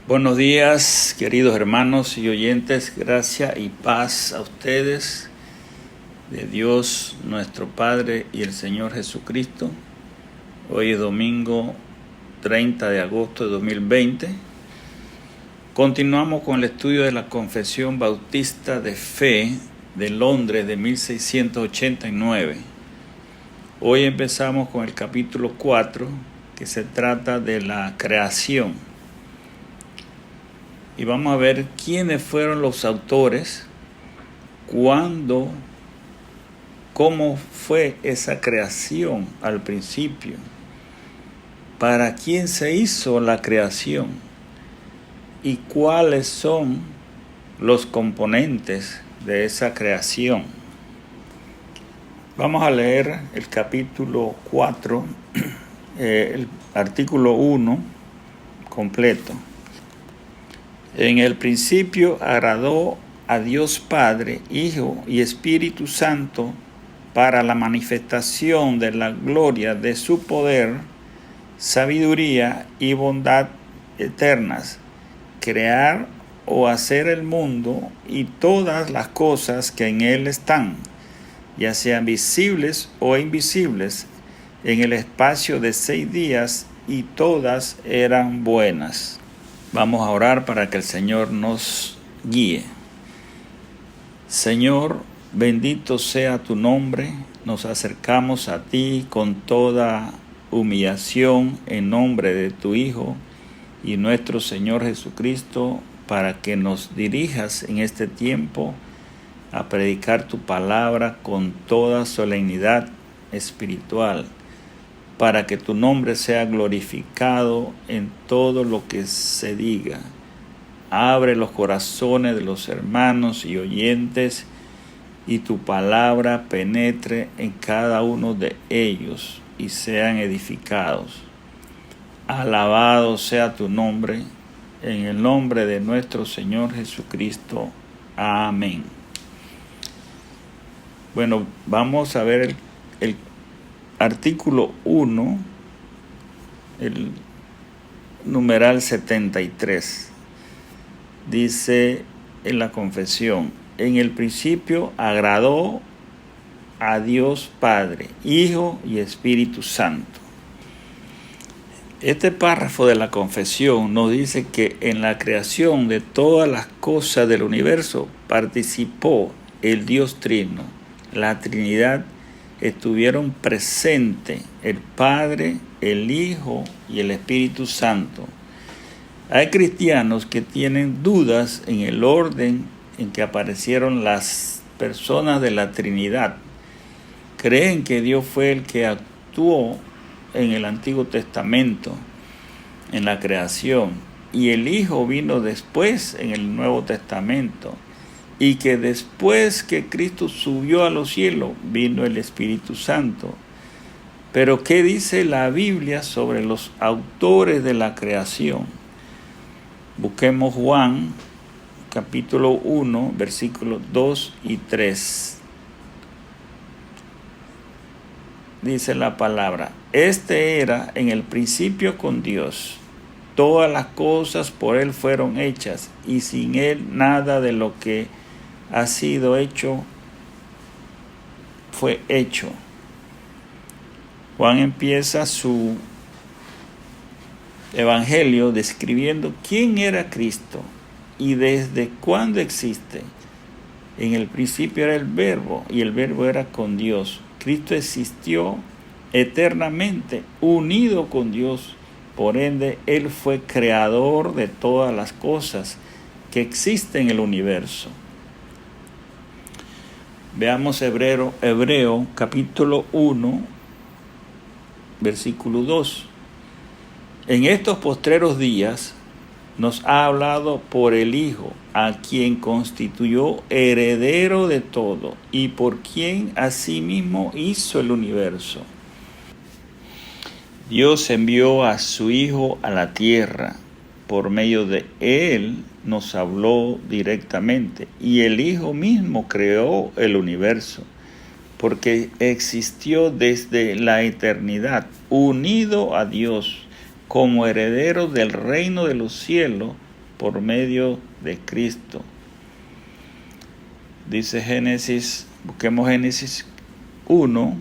Buenos días, queridos hermanos y oyentes. Gracia y paz a ustedes, de Dios nuestro Padre y el Señor Jesucristo. Hoy es domingo 30 de agosto de 2020. Continuamos con el estudio de la Confesión Bautista de Fe de Londres de 1689. Hoy empezamos con el capítulo 4, que se trata de la creación. Y vamos a ver quiénes fueron los autores, cuándo, cómo fue esa creación al principio, para quién se hizo la creación y cuáles son los componentes de esa creación. Vamos a leer el capítulo 4, el artículo 1 completo. En el principio agradó a Dios Padre, Hijo y Espíritu Santo para la manifestación de la gloria de su poder, sabiduría y bondad eternas, crear o hacer el mundo y todas las cosas que en él están, ya sean visibles o invisibles, en el espacio de 6 días, y todas eran buenas. Vamos a orar para que el Señor nos guíe. Señor, bendito sea tu nombre. Nos acercamos a ti con toda humillación en nombre de tu Hijo y nuestro Señor Jesucristo, para que nos dirijas en este tiempo a predicar tu palabra con toda solemnidad espiritual, para que tu nombre sea glorificado en todo lo que se diga. Abre los corazones de los hermanos y oyentes, y tu palabra penetre en cada uno de ellos y sean edificados. Alabado sea tu nombre, en el nombre de nuestro Señor Jesucristo. Amén. Bueno, vamos a ver el artículo 1, el numeral 73. Dice en la confesión: en el principio agradó a Dios Padre, Hijo y Espíritu Santo. Este párrafo de la confesión nos dice que en la creación de todas las cosas del universo participó el Dios Trino, la Trinidad. Estuvieron presentes el Padre, el Hijo y el Espíritu Santo. Hay cristianos que tienen dudas en el orden en que aparecieron las personas de la Trinidad. Creen que Dios fue el que actuó en el Antiguo Testamento, en la creación, y el Hijo vino después en el Nuevo Testamento, y que después que Cristo subió a los cielos, vino el Espíritu Santo. Pero ¿qué dice la Biblia sobre los autores de la creación? Busquemos Juan, capítulo 1, versículos 2 y 3. Dice la palabra: este era en el principio con Dios. Todas las cosas por él fueron hechas, y sin él nada de lo que ha sido hecho fue hecho. Juan empieza su evangelio describiendo quién era Cristo y desde cuándo existe. En el principio era el Verbo, y el Verbo era con Dios. Cristo existió eternamente unido con Dios. Por ende, Él fue creador de todas las cosas que existen en el universo. Veamos Hebreo capítulo 1, versículo 2. En estos postreros días nos ha hablado por el Hijo, a quien constituyó heredero de todo y por quien asimismo hizo el universo. Dios envió a su Hijo a la tierra. Por medio de Él nos habló directamente, y el Hijo mismo creó el universo, porque existió desde la eternidad, unido a Dios, como heredero del reino de los cielos por medio de Cristo. Dice Génesis, busquemos Génesis 1,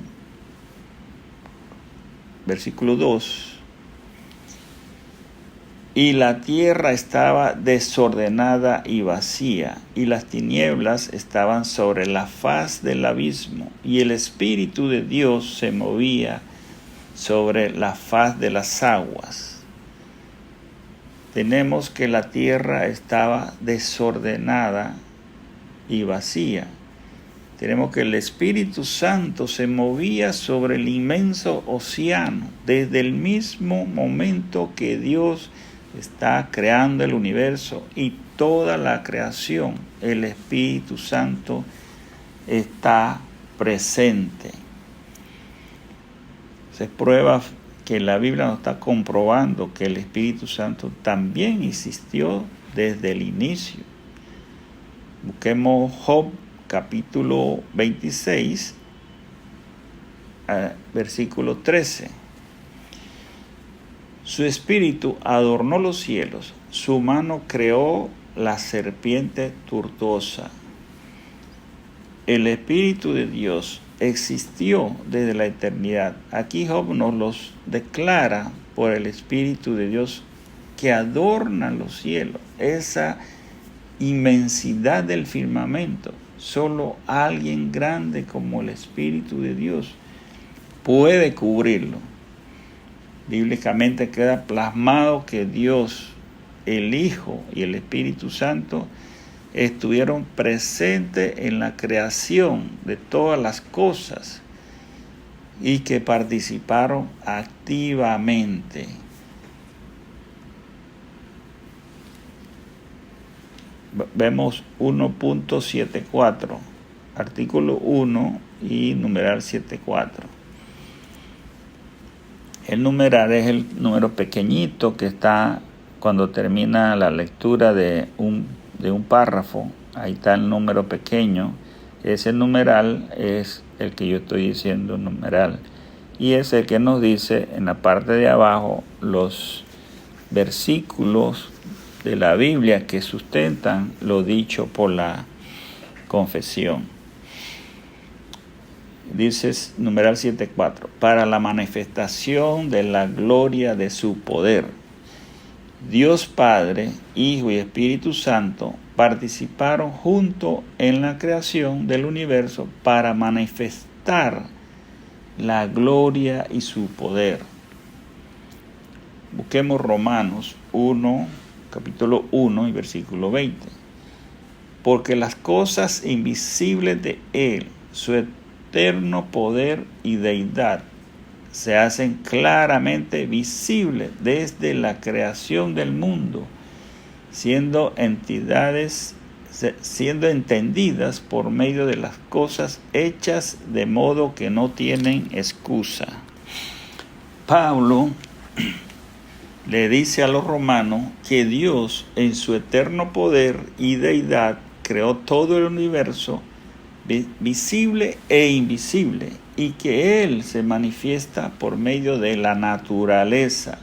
versículo 2. Y la tierra estaba desordenada y vacía, y las tinieblas estaban sobre la faz del abismo, y el Espíritu de Dios se movía sobre la faz de las aguas. Tenemos que la tierra estaba desordenada y vacía. Tenemos que el Espíritu Santo se movía sobre el inmenso océano desde el mismo momento que Dios está creando el universo y toda la creación. El Espíritu Santo está presente. Se prueba que la Biblia nos está comprobando que el Espíritu Santo también existió desde el inicio. Busquemos Job capítulo 26, versículo 13. Su espíritu adornó los cielos, su mano creó la serpiente tortuosa. El Espíritu de Dios existió desde la eternidad. Aquí Job nos los declara por el Espíritu de Dios que adorna los cielos, esa inmensidad del firmamento. Solo alguien grande como el Espíritu de Dios puede cubrirlo. Bíblicamente queda plasmado que Dios, el Hijo y el Espíritu Santo estuvieron presentes en la creación de todas las cosas y que participaron activamente. Vemos 1.74, artículo 1 y numeral 74. El numeral es el número pequeñito que está cuando termina la lectura de un párrafo. Ahí está el número pequeño. Ese numeral es el que yo estoy diciendo, numeral. Y es el que nos dice en la parte de abajo los versículos de la Biblia que sustentan lo dicho por la confesión. Dice numeral 7.4, para la manifestación de la gloria de su poder. Dios Padre, Hijo y Espíritu Santo participaron juntos en la creación del universo para manifestar la gloria y su poder. Busquemos Romanos 1, capítulo 1 y versículo 20. Porque las cosas invisibles de Él, su eterno poder y deidad, se hacen claramente visibles desde la creación del mundo, siendo entendidas por medio de las cosas hechas de modo que no tienen excusa. Pablo le dice a los romanos que Dios en su eterno poder y deidad creó todo el universo visible e invisible, y que Él se manifiesta por medio de la naturaleza,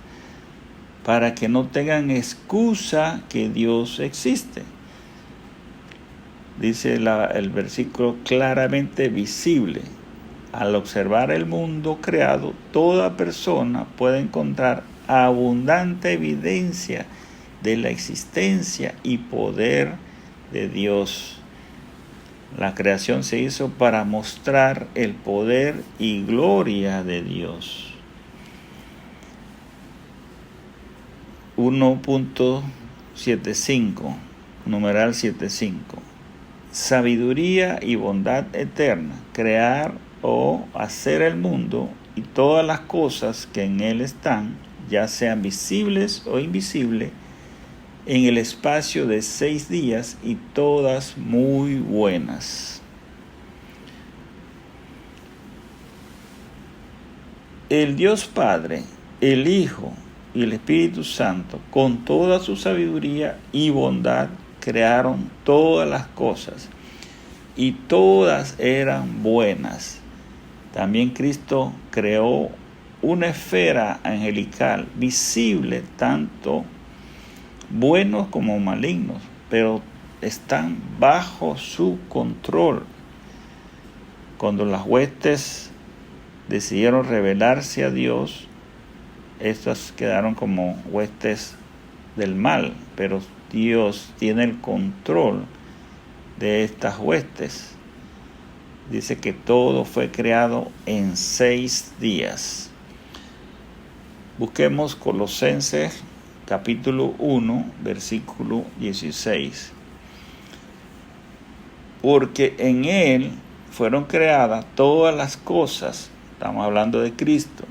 para que no tengan excusa que Dios existe. Dice el versículo claramente visible. Al observar el mundo creado, toda persona puede encontrar abundante evidencia de la existencia y poder de Dios. La creación se hizo para mostrar el poder y gloria de Dios. 1.75, numeral 75. Sabiduría y bondad eterna, crear o hacer el mundo y todas las cosas que en él están, ya sean visibles o invisibles, en el espacio de 6 días y todas muy buenas. El Dios Padre, el Hijo y el Espíritu Santo, con toda su sabiduría y bondad, crearon todas las cosas y todas eran buenas. También Cristo creó una esfera angelical visible tanto buenos como malignos, pero están bajo su control. Cuando las huestes decidieron rebelarse a Dios, estas quedaron como huestes del mal, pero Dios tiene el control de estas huestes. Dice que todo fue creado en 6 días. Busquemos Colosenses capítulo 1, versículo 16. Porque en Él fueron creadas todas las cosas, estamos hablando de Cristo,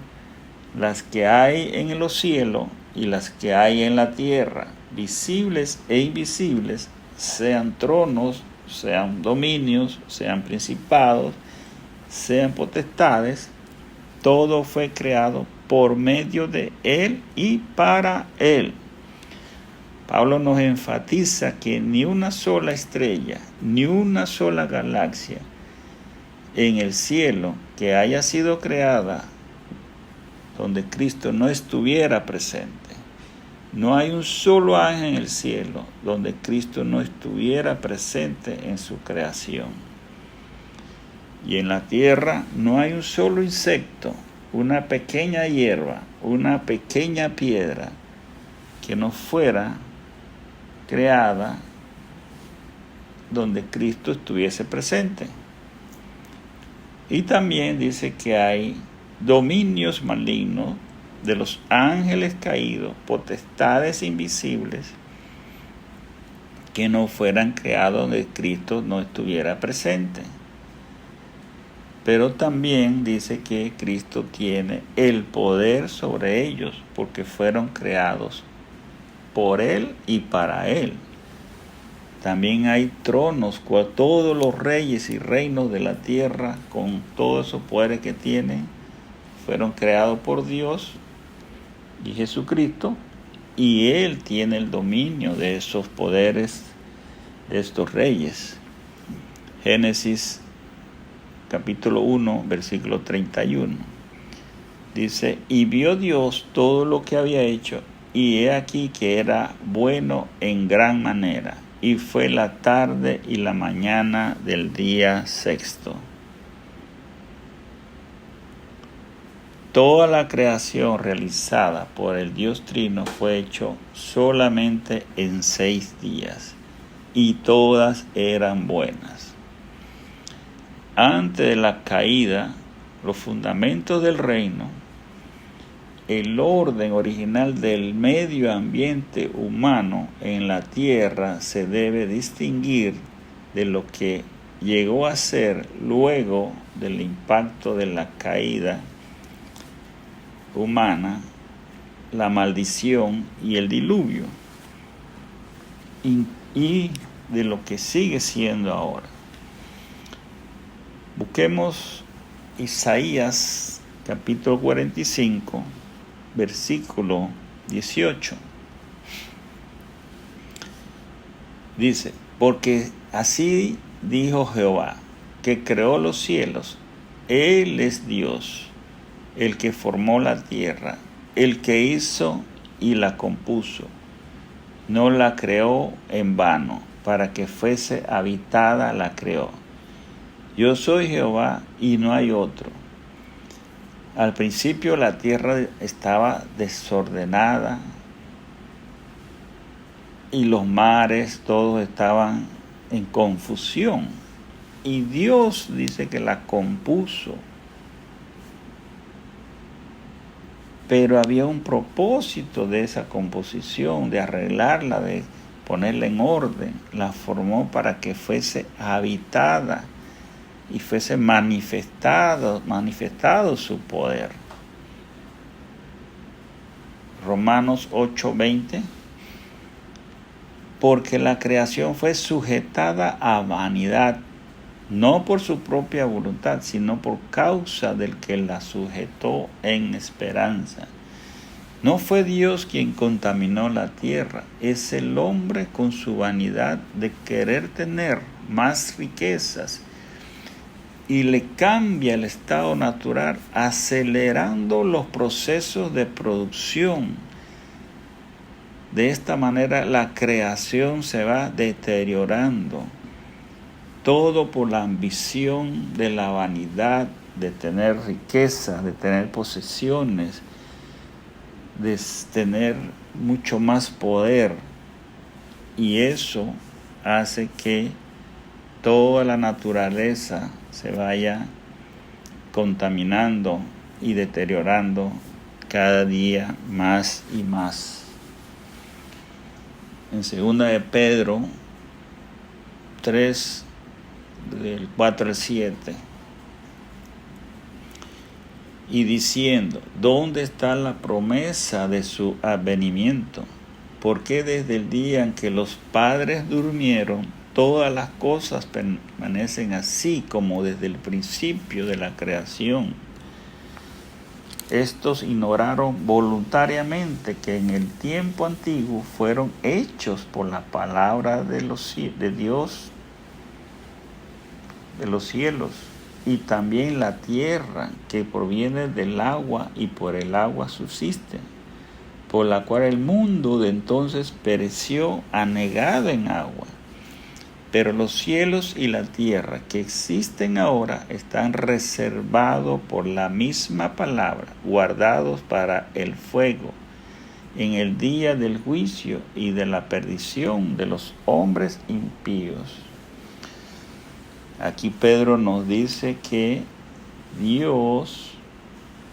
las que hay en los cielos y las que hay en la tierra, visibles e invisibles, sean tronos, sean dominios, sean principados, sean potestades. Todo fue creado por medio de Él y para Él. Pablo nos enfatiza que ni una sola estrella, ni una sola galaxia en el cielo que haya sido creada donde Cristo no estuviera presente. No hay un solo ángel en el cielo donde Cristo no estuviera presente en su creación. Y en la tierra no hay un solo insecto, una pequeña hierba, una pequeña piedra que no fuera creada donde Cristo estuviese presente. Y también dice que hay dominios malignos de los ángeles caídos, potestades invisibles, que no fueran creados donde Cristo no estuviera presente. Pero también dice que Cristo tiene el poder sobre ellos, porque fueron creados por Él y para Él. También hay tronos, todos los reyes y reinos de la tierra, con todos esos poderes que tienen, fueron creados por Dios y Jesucristo, y Él tiene el dominio de esos poderes, de estos reyes. Génesis capítulo 1, versículo 31. Dice, y vio Dios todo lo que había hecho, y he aquí que era bueno en gran manera, y fue la tarde y la mañana del día sexto. Toda la creación realizada por el Dios Trino fue hecho solamente en 6 días, y todas eran buenas. Antes de la caída, los fundamentos del reino, el orden original del medio ambiente humano en la tierra se debe distinguir de lo que llegó a ser luego del impacto de la caída humana, la maldición y el diluvio, y de lo que sigue siendo ahora. Busquemos Isaías capítulo 45, versículo 18. Dice, porque así dijo Jehová, que creó los cielos, Él es Dios, el que formó la tierra, el que hizo y la compuso. No la creó en vano, para que fuese habitada la creó. Yo soy Jehová y no hay otro. Al principio la tierra estaba desordenada y los mares todos estaban en confusión. Y Dios dice que la compuso. Pero había un propósito de esa composición, de arreglarla, de ponerla en orden. La formó para que fuese habitada y fuese manifestado su poder. Romanos 8:20. Porque la creación fue sujetada a vanidad, no por su propia voluntad, sino por causa del que la sujetó en esperanza. No fue Dios quien contaminó la tierra, es el hombre con su vanidad de querer tener más riquezas, y le cambia el estado natural, acelerando los procesos de producción De esta manera la creación se va deteriorando. Todo por la ambición de la vanidad, de tener riqueza, de tener posesiones, de tener mucho más poder. Y eso hace que toda la naturaleza se vaya contaminando y deteriorando cada día más y más. En 2 de Pedro 3, del 4 al 7, y diciendo: ¿dónde está la promesa de su advenimiento? Porque desde el día en que los padres durmieron, todas las cosas permanecen así como desde el principio de la creación. Estos ignoraron voluntariamente que en el tiempo antiguo fueron hechos por la palabra de Dios, de los cielos, y también la tierra, que proviene del agua y por el agua subsiste, por la cual el mundo de entonces pereció anegado en agua. Pero los cielos y la tierra que existen ahora están reservados por la misma palabra, guardados para el fuego, en el día del juicio y de la perdición de los hombres impíos. Aquí Pedro nos dice que Dios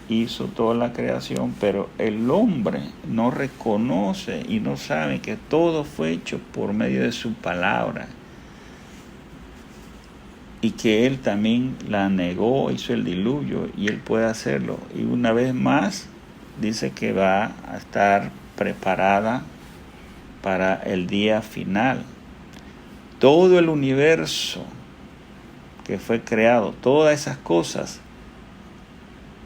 hizo toda la creación, pero el hombre no reconoce y no sabe que todo fue hecho por medio de su palabra, y que él también la negó, hizo el diluvio, y él puede hacerlo. Y una vez más dice que va a estar preparada para el día final. Todo el universo que fue creado, todas esas cosas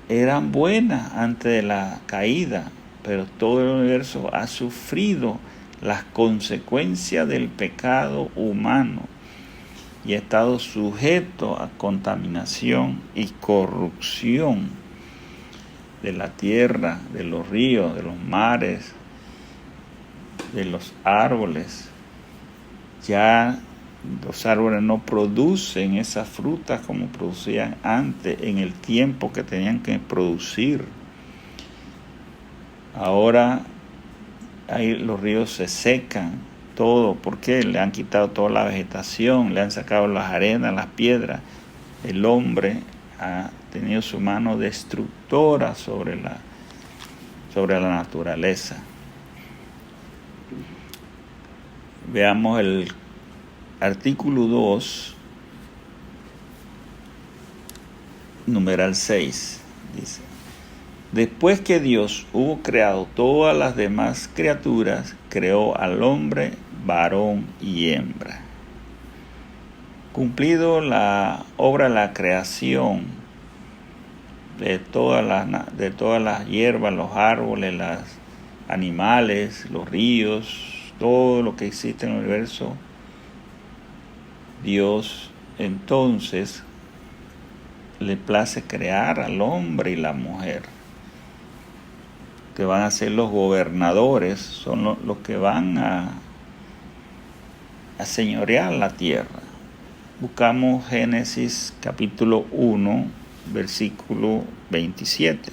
eran buenas antes de la caída, pero todo el universo ha sufrido las consecuencias del pecado humano y ha estado sujeto a contaminación y corrupción de la tierra, de los ríos, de los mares, de los árboles. Ya los árboles no producen esas frutas como producían antes, en el tiempo que tenían que producir. Ahora los ríos se secan, todo, porque le han quitado toda la vegetación, le han sacado las arenas, las piedras. El hombre ha tenido su mano destructora sobre la naturaleza. Veamos el artículo 2, numeral 6, dice: después que Dios hubo creado todas las demás criaturas, creó al hombre varón y hembra. Cumplido la obra de la creación de todas las hierbas, los árboles, los animales, los ríos, todo lo que existe en el universo, Dios entonces le place crear al hombre y la mujer, que van a ser los gobernadores, son los que van a señorear la tierra. Buscamos Génesis capítulo 1, versículo 27.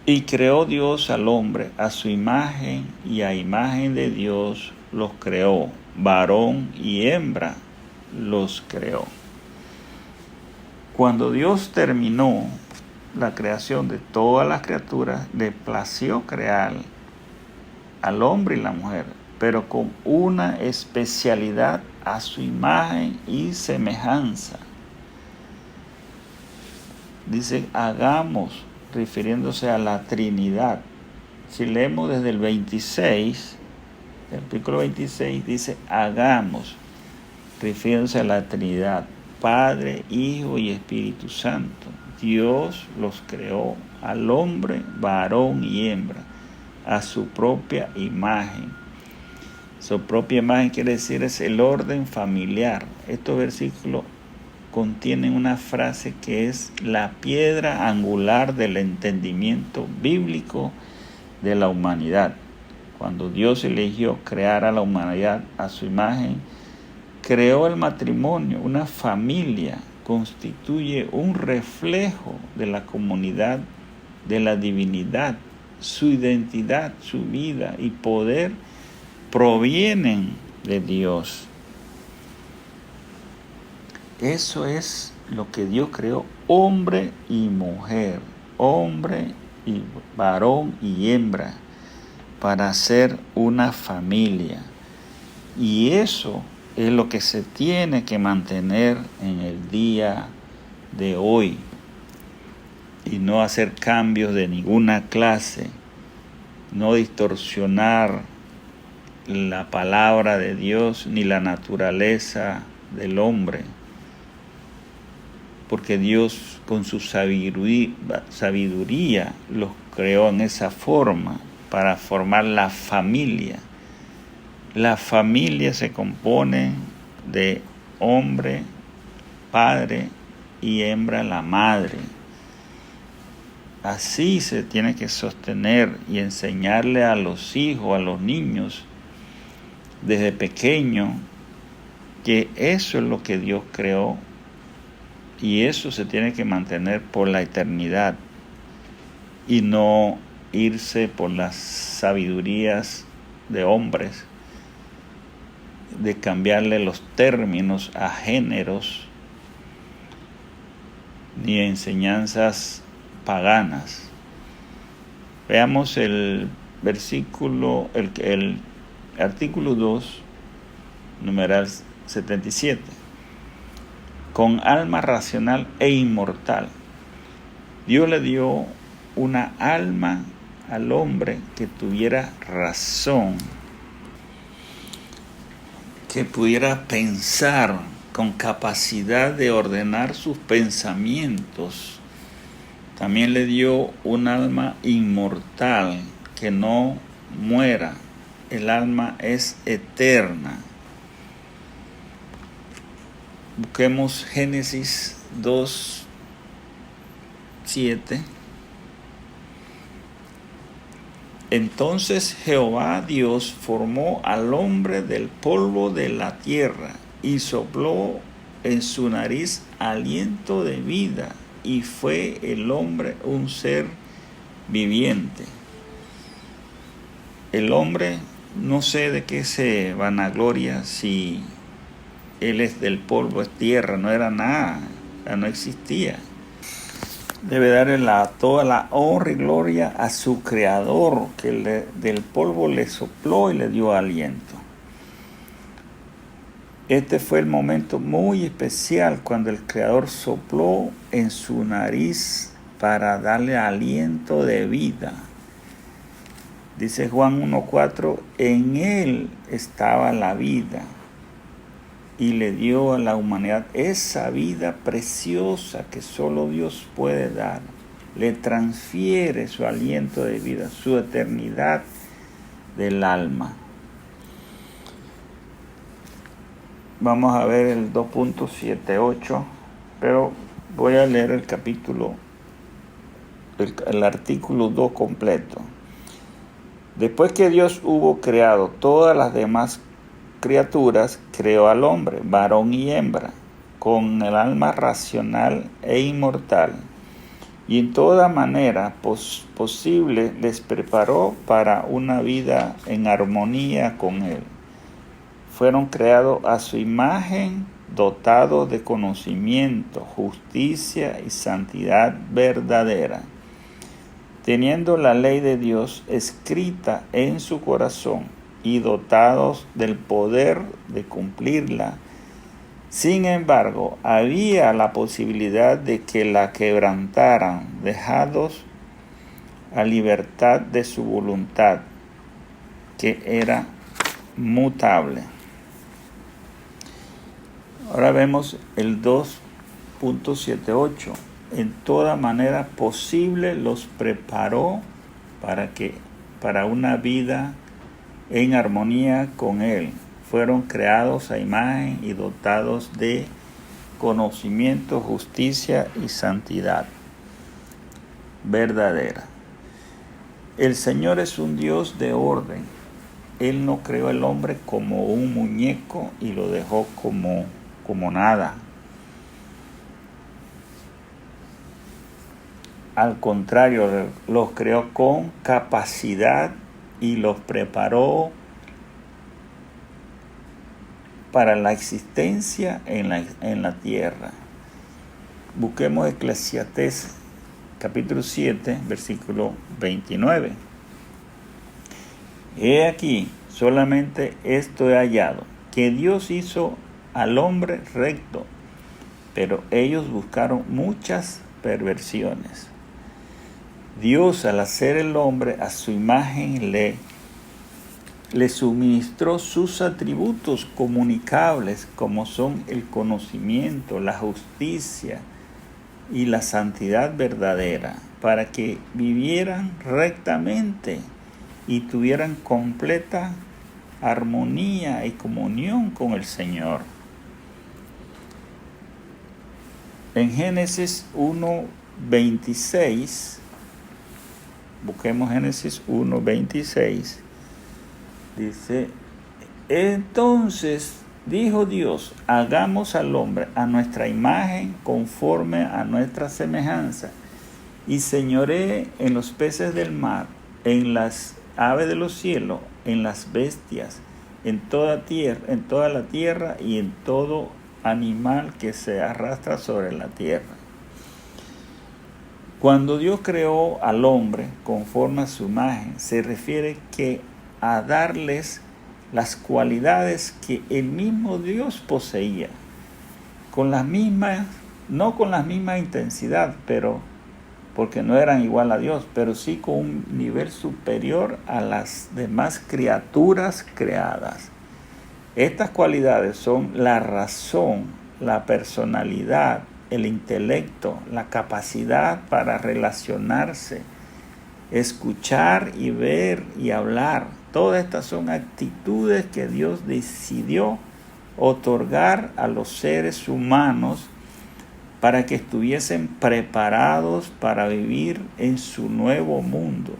Y creó Dios al hombre a su imagen, y a imagen de Dios los creó, varón y hembra los creó. Cuando Dios terminó la creación de todas las criaturas, le plació crear al hombre y la mujer, pero con una especialidad: a su imagen y semejanza. Dice hagamos, refiriéndose a la Trinidad. Si leemos desde el 26, el artículo 26 dice hagamos, refiriéndose a la Trinidad, Padre, Hijo y Espíritu Santo. Dios los creó al hombre, varón y hembra, a su propia imagen. Su propia imagen quiere decir es el orden familiar. Estos versículos contienen una frase que es la piedra angular del entendimiento bíblico de la humanidad. Cuando Dios eligió crear a la humanidad a su imagen, creó el matrimonio, una familia, constituye un reflejo de la comunidad de la divinidad. Su identidad, su vida y poder provienen de Dios. Eso es lo que Dios creó, hombre y mujer, hombre y varón y hembra, para hacer una familia. Y eso es lo que se tiene que mantener en el día de hoy y no hacer cambios de ninguna clase, no distorsionar la palabra de Dios ni la naturaleza del hombre, porque Dios con su sabiduría los creó en esa forma para formar la familia. La familia se compone de hombre, padre y hembra, la madre. Así se tiene que sostener y enseñarle a los hijos, a los niños, desde pequeño, que eso es lo que Dios creó y eso se tiene que mantener por la eternidad y no irse por las sabidurías de hombres, de cambiarle los términos a géneros ni enseñanzas paganas. Veamos el versículo, el artículo 2, numeral 77. Con alma racional e inmortal. Dios le dio una alma al hombre que tuviera razón, que pudiera pensar con capacidad de ordenar sus pensamientos. También le dio un alma inmortal que no muera. El alma es eterna. Busquemos Génesis 2:7. Entonces Jehová Dios formó al hombre del polvo de la tierra y sopló en su nariz aliento de vida, y fue el hombre un ser viviente. El hombre, no sé de qué se vanagloria, si él es del polvo, es tierra, no era nada, no existía. Debe darle toda la honra y gloria a su creador, que del polvo le sopló y le dio aliento. Este fue el momento muy especial cuando el creador sopló en su nariz para darle aliento de vida. Dice Juan 1:4, en él estaba la vida y le dio a la humanidad esa vida preciosa que solo Dios puede dar. Le transfiere su aliento de vida, su eternidad del alma. Vamos a ver el 2.78, pero voy a leer el capítulo, el artículo 2 completo. Después que Dios hubo creado todas las demás criaturas, creó al hombre, varón y hembra, con el alma racional e inmortal, y en toda manera posible les preparó para una vida en armonía con él. Fueron creados a su imagen, dotados de conocimiento, justicia y santidad verdadera, teniendo la ley de Dios escrita en su corazón y dotados del poder de cumplirla. Sin embargo, había la posibilidad de que la quebrantaran, dejados a libertad de su voluntad, que era mutable. Ahora vemos el 2.78. En toda manera posible los preparó para una vida en armonía con él. Fueron creados a imagen y dotados de conocimiento, justicia y santidad verdadera. El Señor es un Dios de orden. Él no creó al hombre como un muñeco y lo dejó como nada. Al contrario, los creó con capacidad y los preparó para la existencia en la tierra. Busquemos Eclesiastés capítulo 7, versículo 29. He aquí, solamente esto he hallado, que Dios hizo al hombre recto, pero ellos buscaron muchas perversiones. Dios, al hacer el hombre a su imagen, le suministró sus atributos comunicables, como son el conocimiento, la justicia y la santidad verdadera, para que vivieran rectamente y tuvieran completa armonía y comunión con el Señor. En Génesis 1:26, busquemos Génesis 1:26, dice: entonces dijo Dios, hagamos al hombre a nuestra imagen, conforme a nuestra semejanza, y señoree en los peces del mar, en las aves de los cielos, en las bestias, en toda la tierra y en todo animal que se arrastra sobre la tierra. Cuando Dios creó al hombre conforme a su imagen, se refiere que a darles las cualidades que el mismo Dios poseía, no con la misma intensidad, pero porque no eran igual a Dios, pero sí con un nivel superior a las demás criaturas creadas. Estas cualidades son la razón, la personalidad, el intelecto, la capacidad para relacionarse, escuchar y ver y hablar. Todas estas son actitudes que Dios decidió otorgar a los seres humanos para que estuviesen preparados para vivir en su nuevo mundo.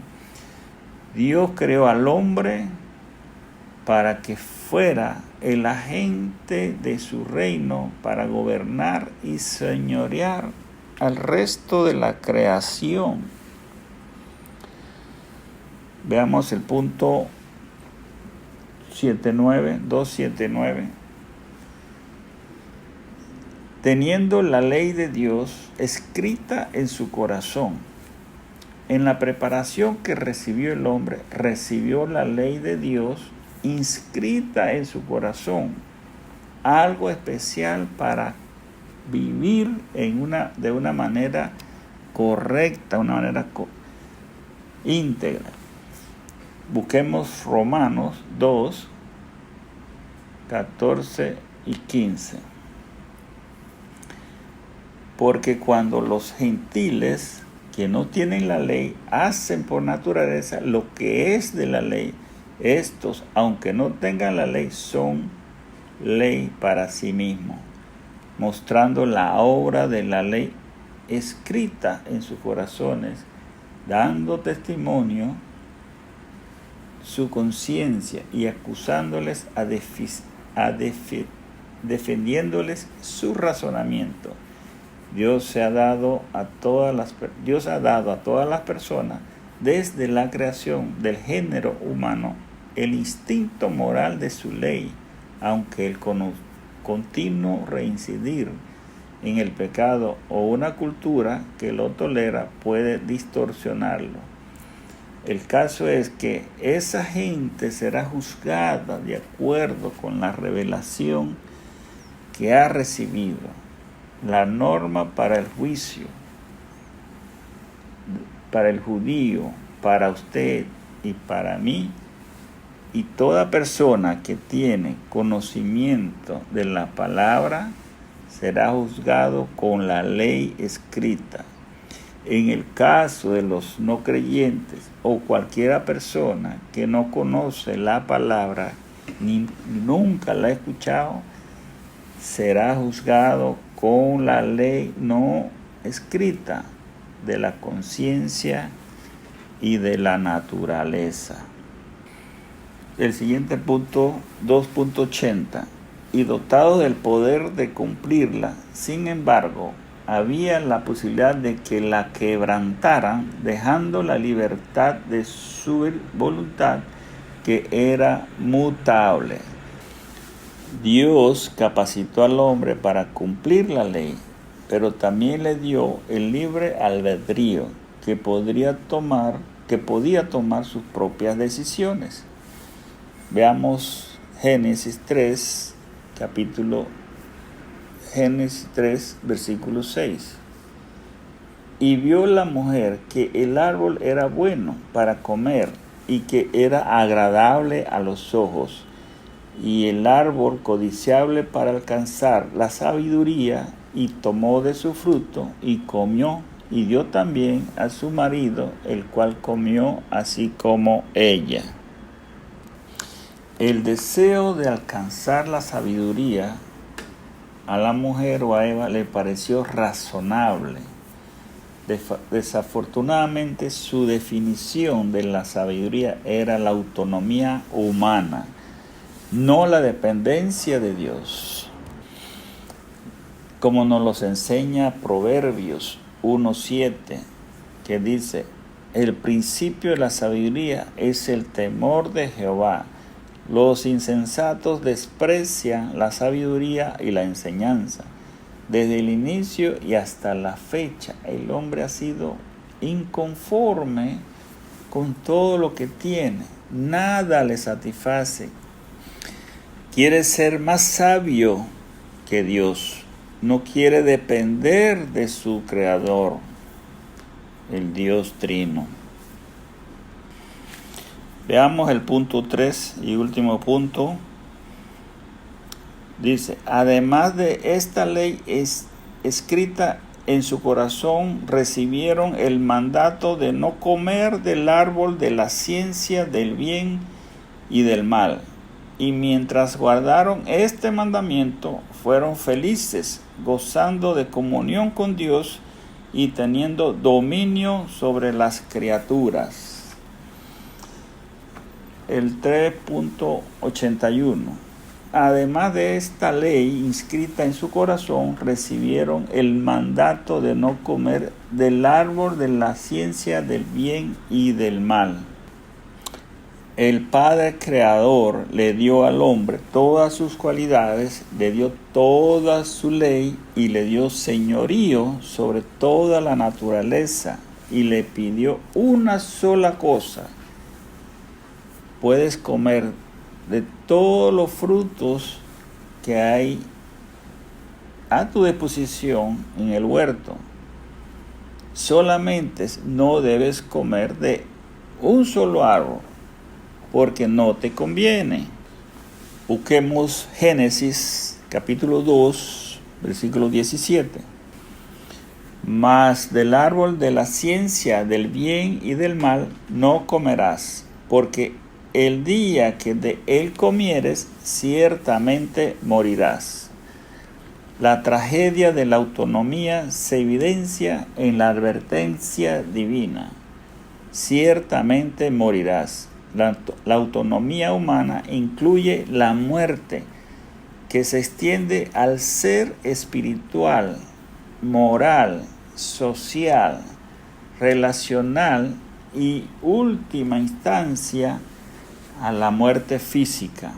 Dios creó al hombre para que fuera el agente de su reino, para gobernar y señorear al resto de la creación. Veamos el punto 279. Teniendo la ley de Dios escrita en su corazón. En la preparación que recibió el hombre, recibió la ley de Dios inscrita en su corazón, algo especial para vivir de una manera correcta, una manera íntegra. Busquemos Romanos 2, 14 y 15. Porque cuando los gentiles que no tienen la ley hacen por naturaleza lo que es de la ley, estos, aunque no tengan la ley, son ley para sí mismos, mostrando la obra de la ley escrita en sus corazones, dando testimonio su conciencia y acusándoles defendiéndoles su razonamiento. Dios ha dado a todas las personas desde la creación del género humano el instinto moral de su ley, aunque el continuo reincidir en el pecado o una cultura que lo tolera puede distorsionarlo. El caso es que esa gente será juzgada de acuerdo con la revelación que ha recibido. La norma para el juicio, para el judío, para usted y para mí, y toda persona que tiene conocimiento de la palabra, será juzgado con la ley escrita. En el caso de los no creyentes o cualquiera persona que no conoce la palabra ni nunca la ha escuchado, será juzgado con la ley no escrita de la conciencia y de la naturaleza. El siguiente punto, 2.80. Y dotado del poder de cumplirla, sin embargo, había la posibilidad de que la quebrantaran, dejando la libertad de su voluntad, que era mutable. Dios capacitó al hombre para cumplir la ley, pero también le dio el libre albedrío que podía tomar sus propias decisiones. Veamos Génesis 3, versículo 6. Y vio la mujer que el árbol era bueno para comer y que era agradable a los ojos, y el árbol codiciable para alcanzar la sabiduría, y tomó de su fruto y comió, y dio también a su marido, el cual comió así como ella. El deseo de alcanzar la sabiduría a la mujer o a Eva le pareció razonable. Desafortunadamente, su definición de la sabiduría era la autonomía humana, no la dependencia de Dios. Como nos los enseña Proverbios 1:7, que dice: el principio de la sabiduría es el temor de Jehová. Los insensatos desprecian la sabiduría y la enseñanza. Desde el inicio y hasta la fecha, el hombre ha sido inconforme con todo lo que tiene. Nada le satisface. Quiere ser más sabio que Dios. No quiere depender de su Creador, el Dios Trino. Veamos el punto 3 y último punto. Dice: además de esta ley escrita en su corazón, recibieron el mandato de no comer del árbol de la ciencia del bien y del mal. Y mientras guardaron este mandamiento, fueron felices, gozando de comunión con Dios y teniendo dominio sobre las criaturas. El 3.81. Además de esta ley inscrita en su corazón, recibieron el mandato de no comer del árbol de la ciencia del bien y del mal. El Padre Creador le dio al hombre todas sus cualidades, le dio toda su ley y le dio señorío sobre toda la naturaleza, y le pidió una sola cosa: puedes comer de todos los frutos que hay a tu disposición en el huerto. Solamente no debes comer de un solo árbol, porque no te conviene. Busquemos Génesis capítulo 2, versículo 17. Mas del árbol de la ciencia del bien y del mal no comerás, porque el día que de él comieres, ciertamente morirás. La tragedia de la autonomía se evidencia en la advertencia divina: ciertamente morirás. La autonomía humana incluye la muerte, que se extiende al ser espiritual, moral, social, relacional y última instancia a la muerte física.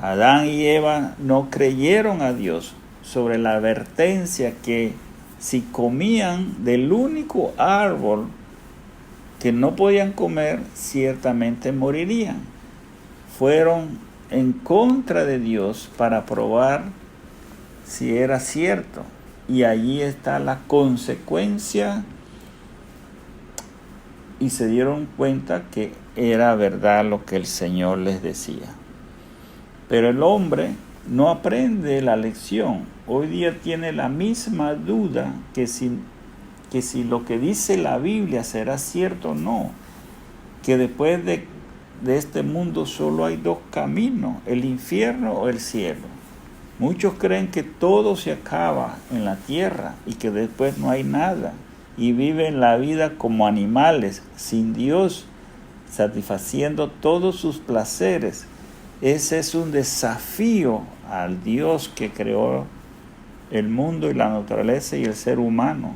Adán y Eva no creyeron a Dios sobre la advertencia que si comían del único árbol que no podían comer, ciertamente morirían. Fueron en contra de Dios para probar si era cierto, y allí está la consecuencia, y se dieron cuenta que era verdad lo que el Señor les decía. Pero el hombre no aprende la lección. Hoy día tiene la misma duda que si lo que dice la Biblia será cierto o no, que después de este mundo solo hay dos caminos: el infierno o el cielo. Muchos creen que todo se acaba en la tierra y que después no hay nada. y viven la vida como animales, sin Dios, satisfaciendo todos sus placeres. Ese es un desafío al Dios que creó el mundo y la naturaleza y el ser humano.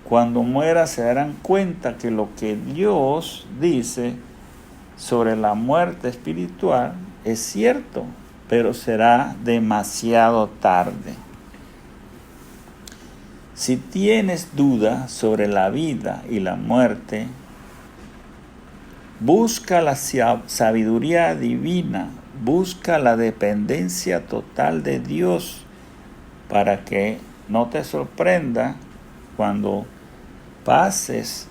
Cuando muera se darán cuenta que lo que Dios dice sobre la muerte espiritual es cierto, pero será demasiado tarde. Si tienes dudas sobre la vida y la muerte, busca la sabiduría divina, busca la dependencia total de Dios para que no te sorprenda cuando pases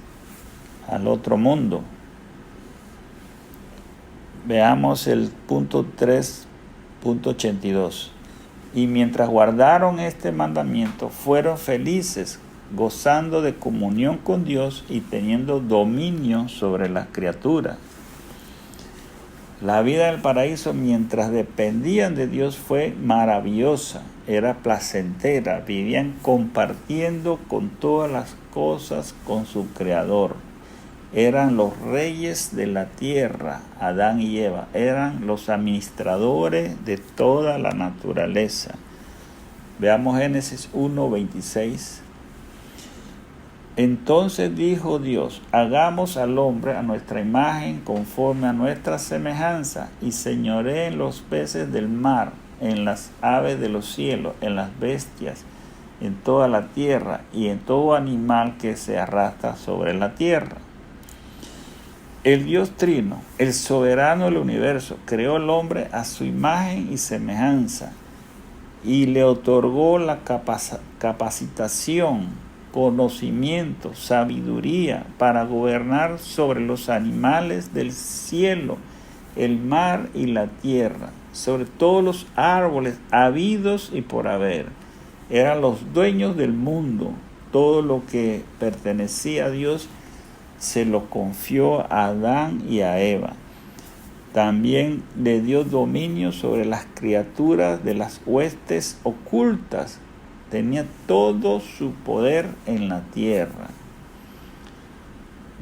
al otro mundo. Veamos el punto 3.82. Y mientras guardaron este mandamiento, fueron felices, gozando de comunión con Dios y teniendo dominio sobre las criaturas. La vida del paraíso mientras dependían de Dios fue maravillosa, era placentera, vivían compartiendo con todas las cosas con su Creador. Eran los reyes de la tierra, Adán y Eva, eran los administradores de toda la naturaleza. Veamos Génesis 1:26. Entonces dijo Dios, hagamos al hombre a nuestra imagen, conforme a nuestra semejanza, y señoree en los peces del mar, en las aves de los cielos, en las bestias, en toda la tierra, y en todo animal que se arrastra sobre la tierra. El Dios Trino, el soberano del universo, creó al hombre a su imagen y semejanza, y le otorgó la capacitación, conocimiento, sabiduría para gobernar sobre los animales del cielo, el mar y la tierra, sobre todos los árboles habidos y por haber. Eran los dueños del mundo. Todo lo que pertenecía a Dios se lo confió a Adán y a Eva. También le dio dominio sobre las criaturas de las huestes ocultas. Tenía todo su poder en la tierra.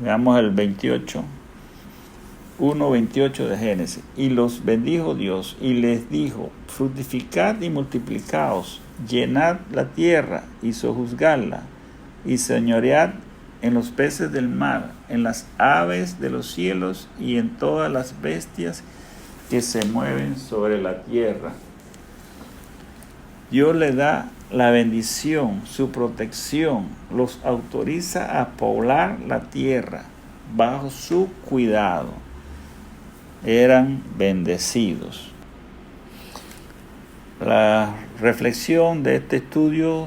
Veamos el 1:28 de Génesis. Y los bendijo Dios y les dijo, fructificad y multiplicaos, llenad la tierra y sojuzgadla, y señoread en los peces del mar, en las aves de los cielos y en todas las bestias que se mueven sobre la tierra. Dios le da la bendición, su protección, los autoriza a poblar la tierra bajo su cuidado. Eran bendecidos. La reflexión de este estudio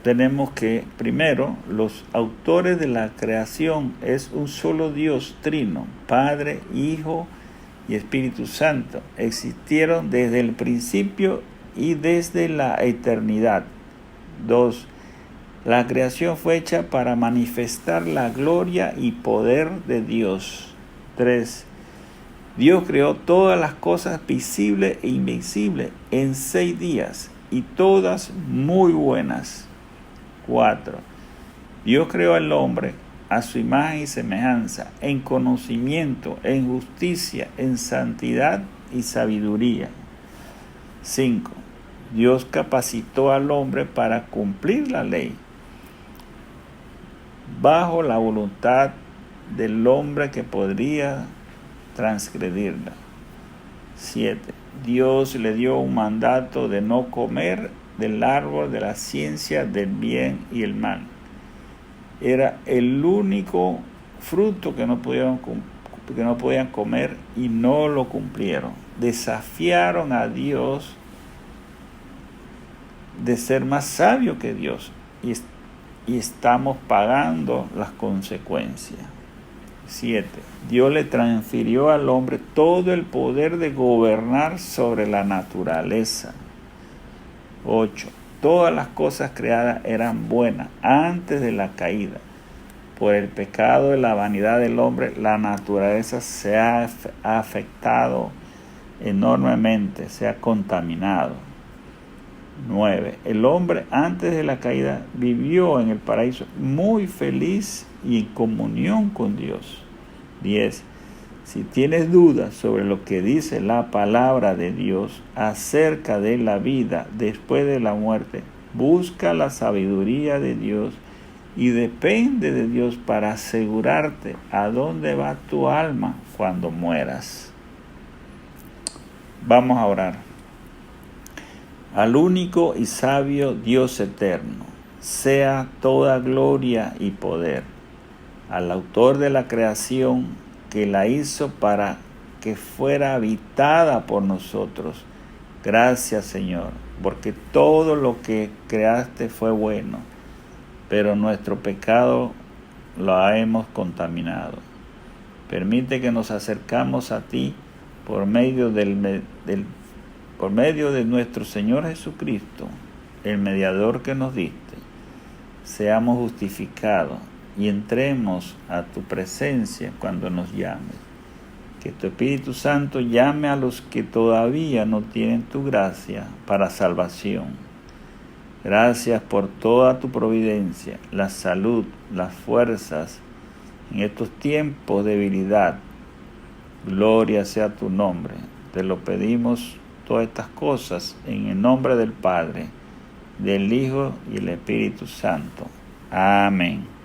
tenemos que, primero, los autores de la creación es un solo Dios trino, Padre, Hijo y Espíritu Santo. Existieron desde el principio y desde la eternidad. 2. La creación fue hecha para manifestar la gloria y poder de Dios. 3. Dios creó todas las cosas visibles e invisibles en 6 días y todas muy buenas. 4. Dios creó al hombre a su imagen y semejanza, en conocimiento, en justicia, en santidad y sabiduría. 5. Dios capacitó al hombre para cumplir la ley, bajo la voluntad del hombre que podría transgredirla. 7. Dios le dio un mandato de no comer del árbol de la ciencia del bien y el mal. Era el único fruto que no podían comer y no lo cumplieron. Desafiaron a Dios de ser más sabio que Dios y estamos pagando las consecuencias. 7. Dios le transfirió al hombre todo el poder de gobernar sobre la naturaleza. 8. Todas las cosas creadas eran buenas antes de la caída. Por el pecado y la vanidad del hombre, la naturaleza se ha afectado enormemente, se ha contaminado. 9. El hombre antes de la caída vivió en el paraíso muy feliz y en comunión con Dios. 10. Si tienes dudas sobre lo que dice la palabra de Dios acerca de la vida después de la muerte, busca la sabiduría de Dios y depende de Dios para asegurarte a dónde va tu alma cuando mueras. Vamos a orar. Al único y sabio Dios eterno, sea toda gloria y poder. Al autor de la creación que la hizo para que fuera habitada por nosotros. Gracias, Señor, porque todo lo que creaste fue bueno, pero nuestro pecado lo hemos contaminado. Permite que nos acercamos a ti por medio de nuestro Señor Jesucristo, el mediador que nos diste, seamos justificados y entremos a tu presencia cuando nos llames. Que tu Espíritu Santo llame a los que todavía no tienen tu gracia para salvación. Gracias por toda tu providencia, la salud, las fuerzas en estos tiempos de debilidad. Gloria sea tu nombre. Te lo pedimos todas estas cosas en el nombre del Padre, del Hijo y el Espíritu Santo. Amén.